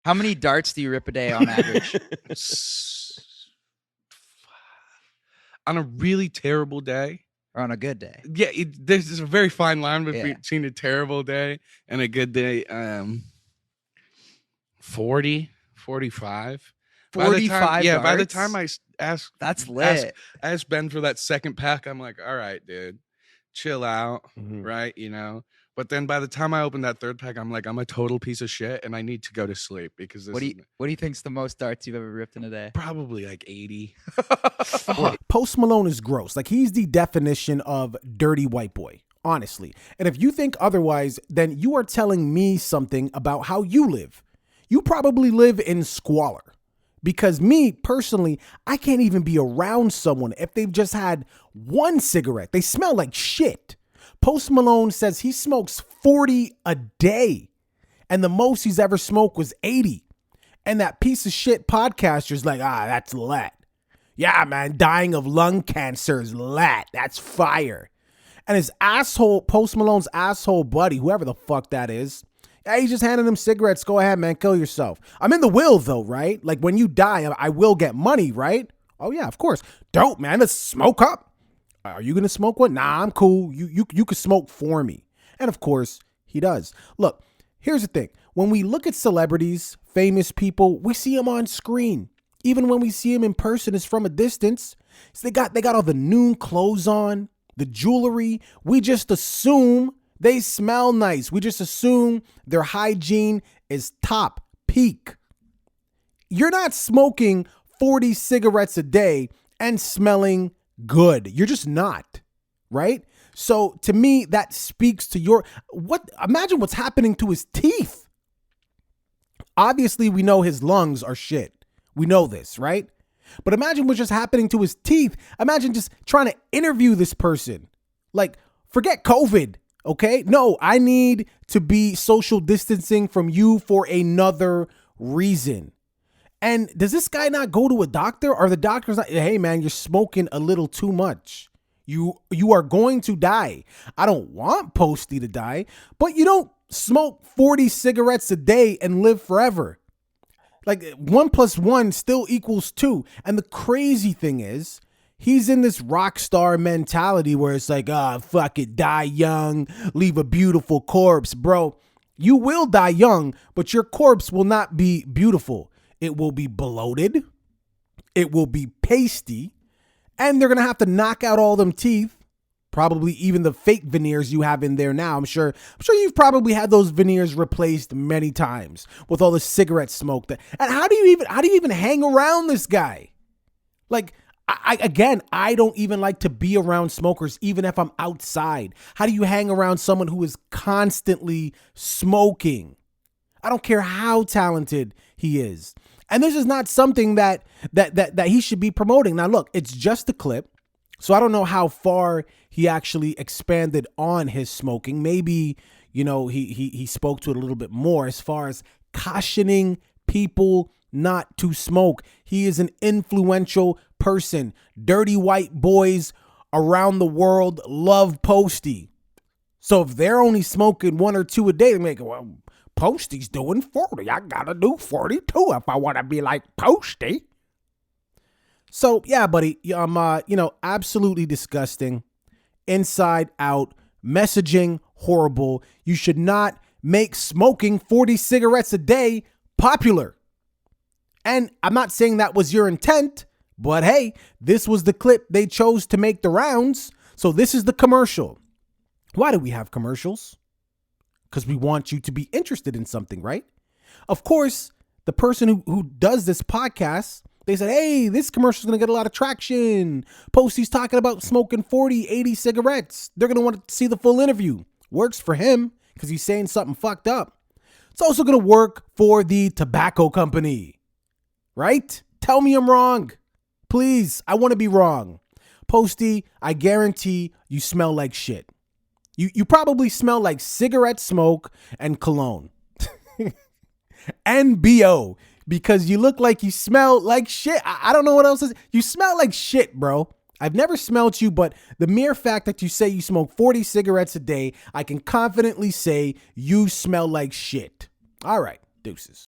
How many darts do you rip a day on average? On a really terrible day. Or on a good day? Yeah, there's a very fine line Yeah. between a terrible day and a good day. 40, 45. By the time, 45 by the darts? time I That's lit. ask Ben for that second pack, I'm like, all right, dude, chill out, right? But then by the time I open that third pack, I'm like, I'm a total piece of shit, and I need to go to sleep because this What do is you think's the most darts you've ever ripped in a day? probably like 80. Post Malone is gross. Like, he's the definition of dirty white boy, honestly. And if you think otherwise, then you are telling me something about how you live. You probably live in squalor. Because me, personally, I can't even be around someone if they've just had one cigarette. They smell like shit. Post Malone says he smokes 40 a day, and the most he's ever smoked was 80. And that piece of shit podcaster's like, that's lit. Yeah, man, dying of lung cancer is lit. That's fire. And his asshole, Post Malone's asshole buddy, whoever the fuck that is, he's just handing him cigarettes. Go ahead, man, kill yourself. I'm in the will, though, right? Like, when you die, I will get money, right? Oh, yeah, of course. Dope, man. Let's smoke up. Are you going to smoke one? Nah, I'm cool. You can smoke for me. And, of course, he does. Look, here's the thing. When we look at celebrities, famous people, we see them on screen. Even when we see them in person, it's from a distance. So they got all the new clothes on, the jewelry. We just assume they smell nice. We just assume their hygiene is top peak. You're not smoking 40 cigarettes a day and smelling good. You're just not, right? So to me, that speaks to imagine what's happening to his teeth. Obviously, we know his lungs are shit. We know this, right? But imagine what's just happening to his teeth. Imagine just trying to interview this person. Like, forget COVID, okay? No, I need to be social distancing from you for another reason. And does this guy not go to a doctor? Or the doctor's not, hey man, you're smoking a little too much. You are going to die. I don't want Posty to die, but you don't smoke 40 cigarettes a day and live forever. Like, 1 + 1 still equals 2. And the crazy thing is, he's in this rock star mentality where it's like, fuck it, die young, leave a beautiful corpse. Bro, you will die young, but your corpse will not be beautiful. It will be bloated. It will be pasty. And they're going to have to knock out all them teeth. Probably even the fake veneers you have in there now. I'm sure you've probably had those veneers replaced many times with all the cigarette smoke. And how do you even hang around this guy? Like, I don't even like to be around smokers, even if I'm outside. How do you hang around someone who is constantly smoking? I don't care how talented he is. And this is not something that he should be promoting. Now, look, it's just a clip. So I don't know how far he actually expanded on his smoking. Maybe, he spoke to it a little bit more as far as cautioning people not to smoke. He is an influential person. Dirty white boys around the world love Posty. So if they're only smoking 1 or 2 a day, they make it, well, Posty's doing 40. I gotta do 42 if I want to be like Posty. So yeah, buddy, I'm absolutely disgusting. Inside out, messaging horrible. You should not make smoking 40 cigarettes a day popular. And I'm not saying that was your intent, but hey, this was the clip they chose to make the rounds. So this is the commercial. Why do we have commercials? Because we want you to be interested in something, right? Of course, the person who does this podcast, they said, hey, this commercial is going to get a lot of traction. Posty's talking about smoking 40, 80 cigarettes. They're going to want to see the full interview. Works for him because he's saying something fucked up. It's also going to work for the tobacco company, right? Tell me I'm wrong. Please, I want to be wrong. Posty, I guarantee you smell like shit. You probably smell like cigarette smoke and cologne. And BO, because you look like you smell like shit. I don't know what else is. You smell like shit, bro. I've never smelled you, but the mere fact that you say you smoke 40 cigarettes a day, I can confidently say you smell like shit. All right, deuces.